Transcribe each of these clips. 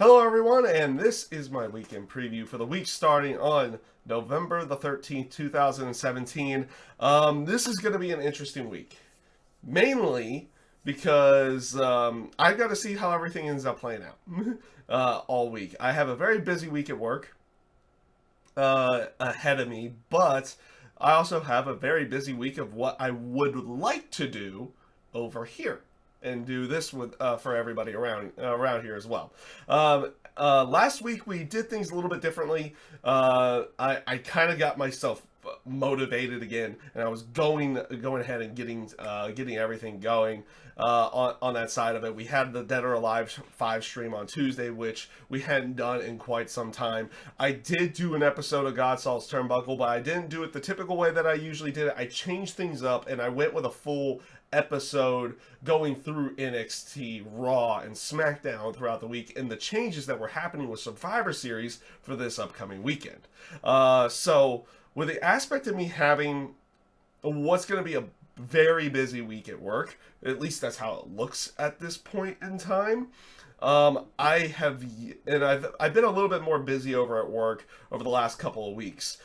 Hello, everyone, and this is my weekend preview for the week starting on November the 13th, 2017. This is going to be an interesting week, mainly because I've got to see how everything ends up playing out all week. I have a very busy week at work ahead of me, but I also have a very busy week of what I would like to do over here and do this with for everybody around here as well. Last week we did things a little bit differently. I kind of got myself motivated again, and I was going ahead and getting everything going on that side of it. We had the Dead or Alive 5 stream on Tuesday, which we hadn't done in quite some time. I did do an episode of Godsal's Turnbuckle, but I didn't do it the typical way that I usually did it. I changed things up, and I went with a full episode going through NXT, Raw, and SmackDown throughout the week and the changes that were happening with Survivor Series for this upcoming weekend. So with the aspect of me having what's going to be a very busy week at work, at least that's how it looks at this point in time. I've been a little bit more busy over at work over the last couple of weeks.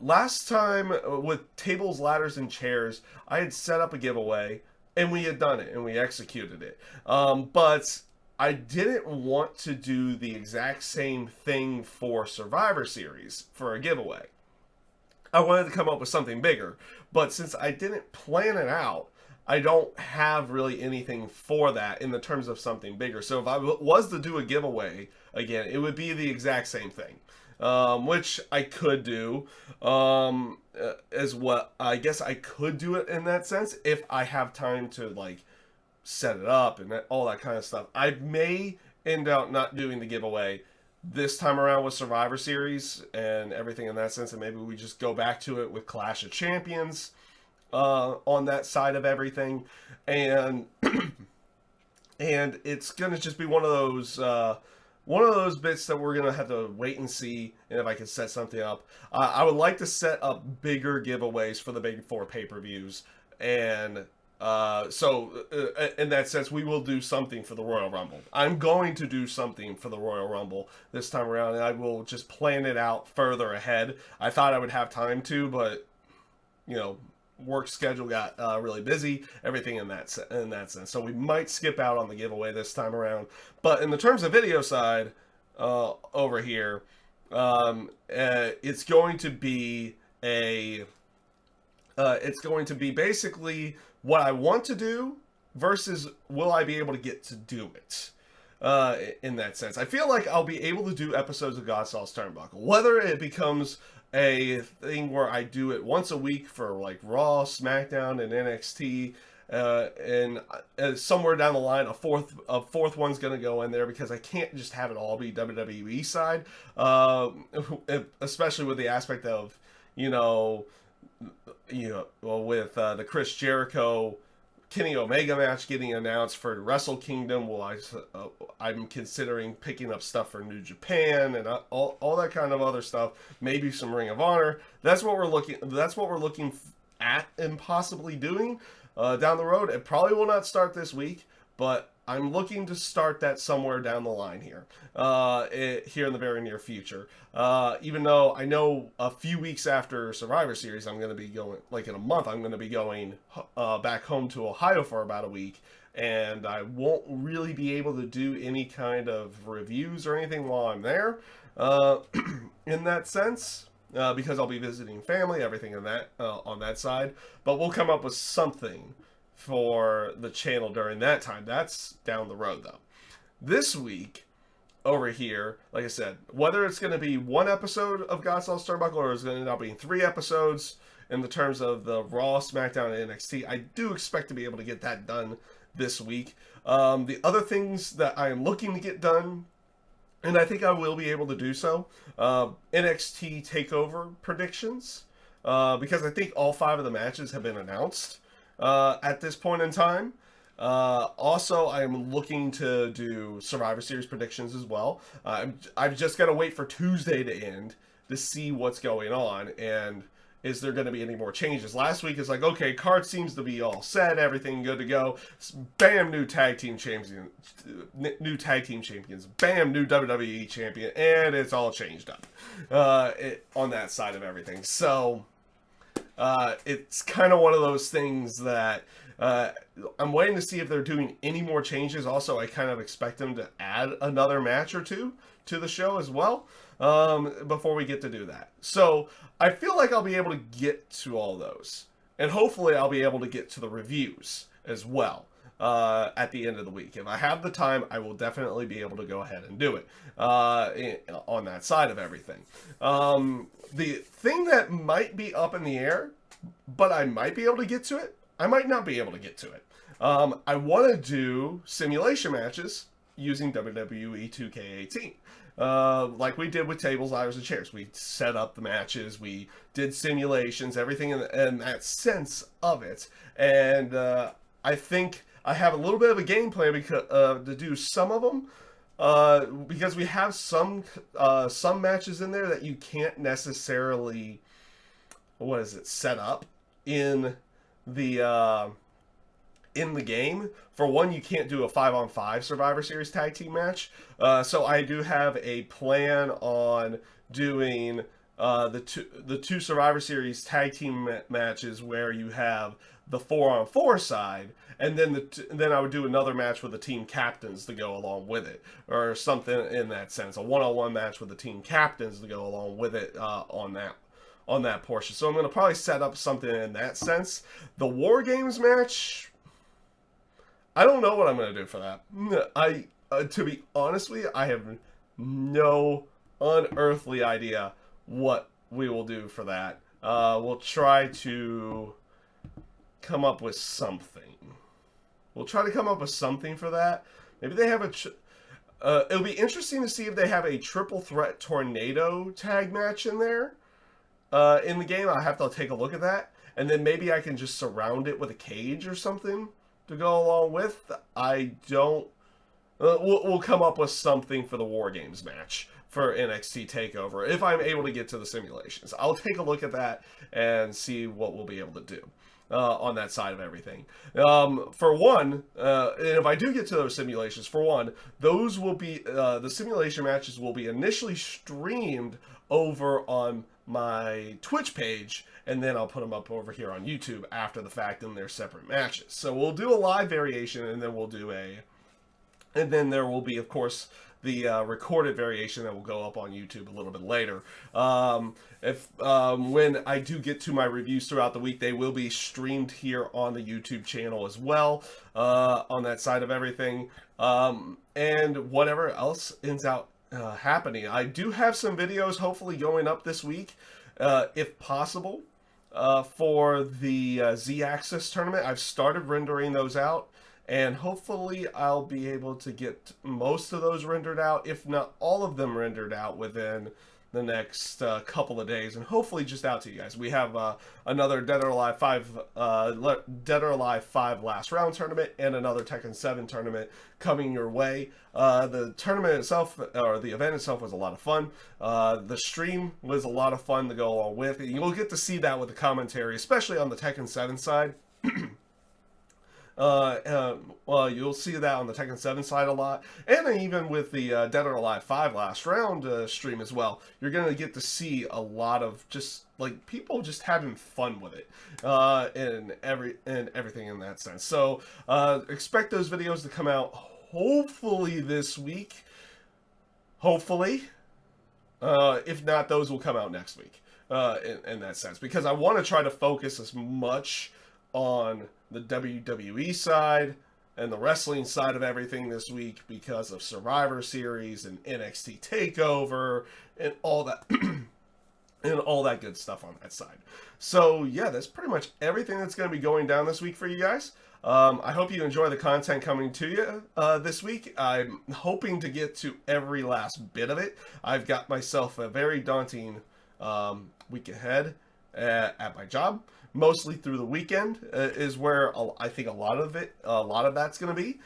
Last time with tables, ladders, and chairs, I had set up a giveaway and we had done it and we executed it. But I didn't want to do the exact same thing for Survivor Series for a giveaway. I wanted to come up with something bigger, but since I didn't plan it out, I don't have really anything for that in the terms of something bigger. So if I was to do a giveaway again, it would be the exact same thing. Which I could do, as what I guess I could do it in that sense if I have time to like set it up and all that kind of stuff. I may end up not doing the giveaway this time around with Survivor Series and everything in that sense, and maybe we just go back to it with Clash of Champions on that side of everything, and and it's gonna just be one of those bits that we're gonna have to wait and see, and if I can set something up. I would like to set up bigger giveaways for the big four pay-per-views, and so in that sense, we will do something for the Royal Rumble. I'm going to do something for the Royal Rumble this time around, and I will just plan it out further ahead. I thought I would have time to, but work schedule got really busy, everything in that sense. So we might skip out on the giveaway this time around. But in the terms of video side, over here, it's going to be basically what I want to do versus will I be able to get to do it. In that sense, I feel like I'll be able to do episodes of Godsal's Turnbuckle, whether it becomes a thing where I do it once a week for like Raw, SmackDown, and NXT, and somewhere down the line a fourth one's gonna go in there because I can't just have it all be WWE side, especially with the aspect of with the Chris Jericho Kenny Omega match getting announced for Wrestle Kingdom. Well, I'm considering picking up stuff for New Japan and all that kind of other stuff. Maybe some Ring of Honor. That's what we're looking at and possibly doing down the road. It probably will not start this week, but I'm looking to start that somewhere down the line here, here in the very near future. Even though I know a few weeks after Survivor Series, I'm going to be going, like in a month, I'm going to be going back home to Ohio for about a week, and I won't really be able to do any kind of reviews or anything while I'm there, in that sense. Because I'll be visiting family, everything in that on that side. But we'll come up with something for the channel during that time. That's down the road, though. This week, over here, like I said, whether it's going to be one episode of Godsal's Turnbuckle or it's going to end up being 3 episodes in the terms of the Raw, SmackDown, and NXT, I do expect to be able to get that done this week. The other things that I am looking to get done, and I think I will be able to do so, NXT TakeOver predictions, because I think all 5 of the matches have been announced at this point in time. Also, I'm looking to do Survivor Series predictions as well. I've just got to wait for Tuesday to end to see what's going on, and is there going to be any more changes? Last week is like, okay, card seems to be all set, everything good to go. Bam, new tag team champions, Bam, new WWE champion, and it's all changed up on that side of everything. So it's kind of one of those things that I'm waiting to see if they're doing any more changes. Also, I kind of expect them to add another match or two to the show as well before we get to do that. So I feel like I'll be able to get to all those. And hopefully I'll be able to get to the reviews as well at the end of the week. If I have the time, I will definitely be able to go ahead and do it on that side of everything. The thing that might be up in the air, but I might be able to get to it, I might not be able to get to it. I want to do simulation matches using WWE 2K18. Like we did with tables, ladders, and chairs. We set up the matches, we did simulations, everything in that sense of it. And I think I have a little bit of a game plan to do some of them. Because we have some matches in there that you can't necessarily, set up in the game. For one, you can't do a 5-on-5 Survivor Series tag team match. So I do have a plan on doing the two Survivor Series tag team matches where you have the 4-on-4 side, and then I would do another match with the team captains to go along with it, or something in that sense. A 1-on-1 match with the team captains to go along with it on that portion. So I'm going to probably set up something in that sense. The War Games match, I don't know what I'm going to do for that. To be honest with you, I have no unearthly idea what we will do for that. We'll try to come up with something. We'll try to come up with something for that. Maybe they have it'll be interesting to see if they have a triple threat tornado tag match in there. In the game, I'll have to take a look at that. And then maybe I can just surround it with a cage or something to go along with. I don't... we'll come up with something for the War Games match for NXT TakeOver if I'm able to get to the simulations. I'll take a look at that and see what we'll be able to do on that side of everything. For one, and if I do get to those simulations, for one, those will be... the simulation matches will be initially streamed over on my Twitch page, and then I'll put them up over here on YouTube after the fact in their separate matches. So we'll do a live variation, and then we'll do and then there will be, of course, the recorded variation that will go up on YouTube a little bit later. When I do get to my reviews throughout the week, they will be streamed here on the YouTube channel as well, on that side of everything. And whatever else ends out happening. I do have some videos hopefully going up this week, if possible, for the Z-Axis tournament. I've started rendering those out, and hopefully I'll be able to get most of those rendered out, if not all of them rendered out within the next couple of days, and hopefully just out to you guys. We have another Dead or Alive 5 last round tournament and another Tekken 7 tournament coming your way. The tournament itself, or the event itself, was a lot of fun. The stream was a lot of fun to go along with. You'll get to see that with the commentary, especially on the Tekken 7 side. Well, you'll see that on the Tekken 7 side a lot, and even with the Dead or Alive 5 last round stream as well. You're going to get to see a lot of just like people just having fun with it, and everything in that sense. So expect those videos to come out hopefully this week. Hopefully, if not, those will come out next week. In that sense, because I want to try to focus as much on the WWE side and the wrestling side of everything this week because of Survivor Series and NXT TakeOver and all that and all that good stuff on that side. So yeah, that's pretty much everything that's going to be going down this week for you guys. I hope you enjoy the content coming to you this week. I'm hoping to get to every last bit of it. I've got myself a very daunting week ahead at my job. Mostly through the weekend is where I think a lot of that's going to be.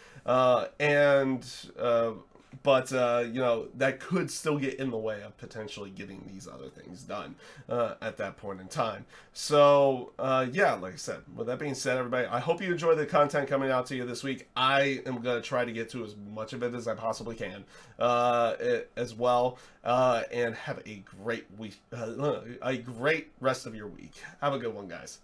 but you know, that could still get in the way of potentially getting these other things done at that point in time. So yeah, like I said, with that being said, everybody, I hope you enjoy the content coming out to you this week. I am going to try to get to as much of it as I possibly can as well, and have a great week, a great rest of your week. Have a good one, guys.